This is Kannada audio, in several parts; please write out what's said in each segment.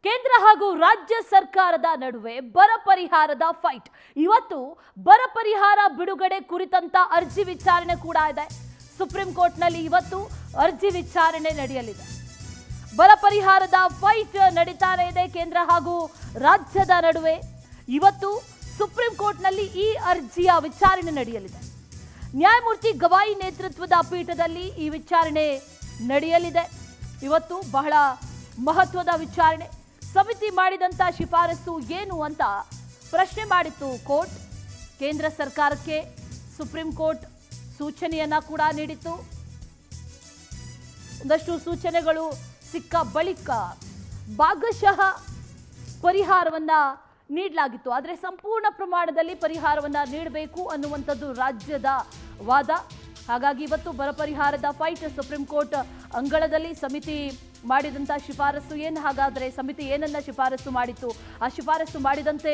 ಕೇಂದ್ರ ಹಾಗೂ ರಾಜ್ಯ ಸರ್ಕಾರದ ನಡುವೆ ಬರ ಪರಿಹಾರದ ಫೈಟ್. ಇವತ್ತು ಬರ ಪರಿಹಾರ ಬಿಡುಗಡೆ ಕುರಿತಂತ ಅರ್ಜಿ ವಿಚಾರಣೆ ಕೂಡ ಇದೆ. ಸುಪ್ರೀಂ ಕೋರ್ಟ್ನಲ್ಲಿ ಇವತ್ತು ಅರ್ಜಿ ವಿಚಾರಣೆ ನಡೆಯಲಿದೆ. ಬರ ಪರಿಹಾರದ ಫೈಟ್ ನಡೀತಾನೆ ಇದೆ ಕೇಂದ್ರ ಹಾಗೂ ರಾಜ್ಯದ ನಡುವೆ. ಇವತ್ತು ಸುಪ್ರೀಂ ಕೋರ್ಟ್ನಲ್ಲಿ ಈ ಅರ್ಜಿಯ ವಿಚಾರಣೆ ನಡೆಯಲಿದೆ. ನ್ಯಾಯಮೂರ್ತಿ ಗವಾಯಿ ನೇತೃತ್ವದ ಪೀಠದಲ್ಲಿ ಈ ವಿಚಾರಣೆ ನಡೆಯಲಿದೆ. ಇವತ್ತು ಬಹಳ ಮಹತ್ವದ ವಿಚಾರಣೆ. ಸಮಿತಿ ಮಾಡಿದಂತ ಶಿಫಾರಸು ಏನು ಅಂತ ಪ್ರಶ್ನೆ ಮಾಡಿತ್ತು ಕೋರ್ಟ್. ಕೇಂದ್ರ ಸರ್ಕಾರಕ್ಕೆ ಸುಪ್ರೀಂ ಕೋರ್ಟ್ ಸೂಚನೆಯನ್ನ ಕೂಡ ನೀಡಿತ್ತು. ಒಂದಷ್ಟು ಸೂಚನೆಗಳು ಸಿಕ್ಕ ಬಳಿಕ ಭಾಗಶಃ ಪರಿಹಾರವನ್ನ ನೀಡಲಾಗಿತ್ತು. ಆದರೆ ಸಂಪೂರ್ಣ ಪ್ರಮಾಣದಲ್ಲಿ ಪರಿಹಾರವನ್ನ ನೀಡಬೇಕು ಅನ್ನುವಂಥದ್ದು ರಾಜ್ಯದ ವಾದ. ಹಾಗಾಗಿ ಇವತ್ತು ಬರ ಪರಿಹಾರದ ಫೈಟ್ ಸುಪ್ರೀಂ ಕೋರ್ಟ್ ಅಂಗಳದಲ್ಲಿ. ಸಮಿತಿ ಮಾಡಿದಂಥ ಶಿಫಾರಸು ಏನು, ಹಾಗಾದರೆ ಸಮಿತಿ ಏನನ್ನ ಶಿಫಾರಸು ಮಾಡಿತ್ತು, ಆ ಶಿಫಾರಸು ಮಾಡಿದಂತೆ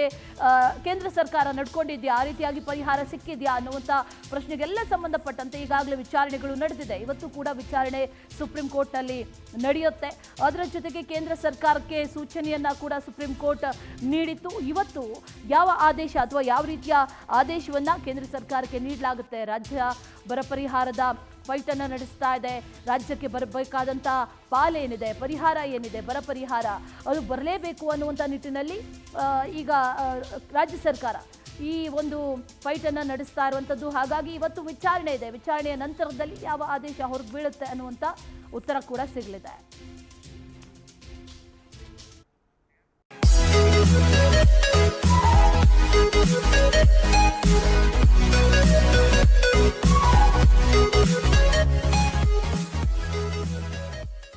ಕೇಂದ್ರ ಸರ್ಕಾರ ನಡ್ಕೊಂಡಿದೆಯಾ, ಆ ರೀತಿಯಾಗಿ ಪರಿಹಾರ ಸಿಕ್ಕಿದೆಯಾ ಅನ್ನುವಂಥ ಪ್ರಶ್ನೆಗೆಲ್ಲ ಸಂಬಂಧಪಟ್ಟಂತೆ ಈಗಾಗಲೇ ವಿಚಾರಣೆಗಳು ನಡೆದಿದೆ. ಇವತ್ತು ಕೂಡ ವಿಚಾರಣೆ ಸುಪ್ರೀಂ ಕೋರ್ಟ್ನಲ್ಲಿ ನಡೆಯುತ್ತೆ. ಅದರ ಜೊತೆಗೆ ಕೇಂದ್ರ ಸರ್ಕಾರಕ್ಕೆ ಸೂಚನೆಯನ್ನ ಕೂಡ ಸುಪ್ರೀಂ ಕೋರ್ಟ್ ನೀಡಿತ್ತು. ಇವತ್ತು ಯಾವ ಆದೇಶ ಅಥವಾ ಯಾವ ರೀತಿಯ ಆದೇಶವನ್ನ ಕೇಂದ್ರ ಸರ್ಕಾರಕ್ಕೆ ನೀಡಲಾಗುತ್ತೆ. ರಾಜ್ಯ ಬರ ಪರಿಹಾರದ ಫೈಟ್ ಅನ್ನು ನಡೆಸ್ತಾ ಇದೆ. ರಾಜ್ಯಕ್ಕೆ ಬರಬೇಕಾದಂಥ ಪಾಲೇನಿದೆ, ಪರಿಹಾರ ಏನಿದೆ, ಬರ ಪರಿಹಾರ ಅದು ಬರಲೇಬೇಕು ಅನ್ನುವಂಥ ನಿಟ್ಟಿನಲ್ಲಿ ಈಗ ರಾಜ್ಯ ಸರ್ಕಾರ ಈ ಒಂದು ಫೈಟ್ ಅನ್ನು ನಡೆಸ್ತಾ ಇರುವಂಥದ್ದು. ಹಾಗಾಗಿ ಇವತ್ತು ವಿಚಾರಣೆ ಇದೆ. ವಿಚಾರಣೆಯ ನಂತರದಲ್ಲಿ ಯಾವ ಆದೇಶ ಹೊರಗೆ ಬೀಳುತ್ತೆ ಅನ್ನುವಂಥ ಉತ್ತರ ಕೂಡ ಸಿಗಲಿದೆ.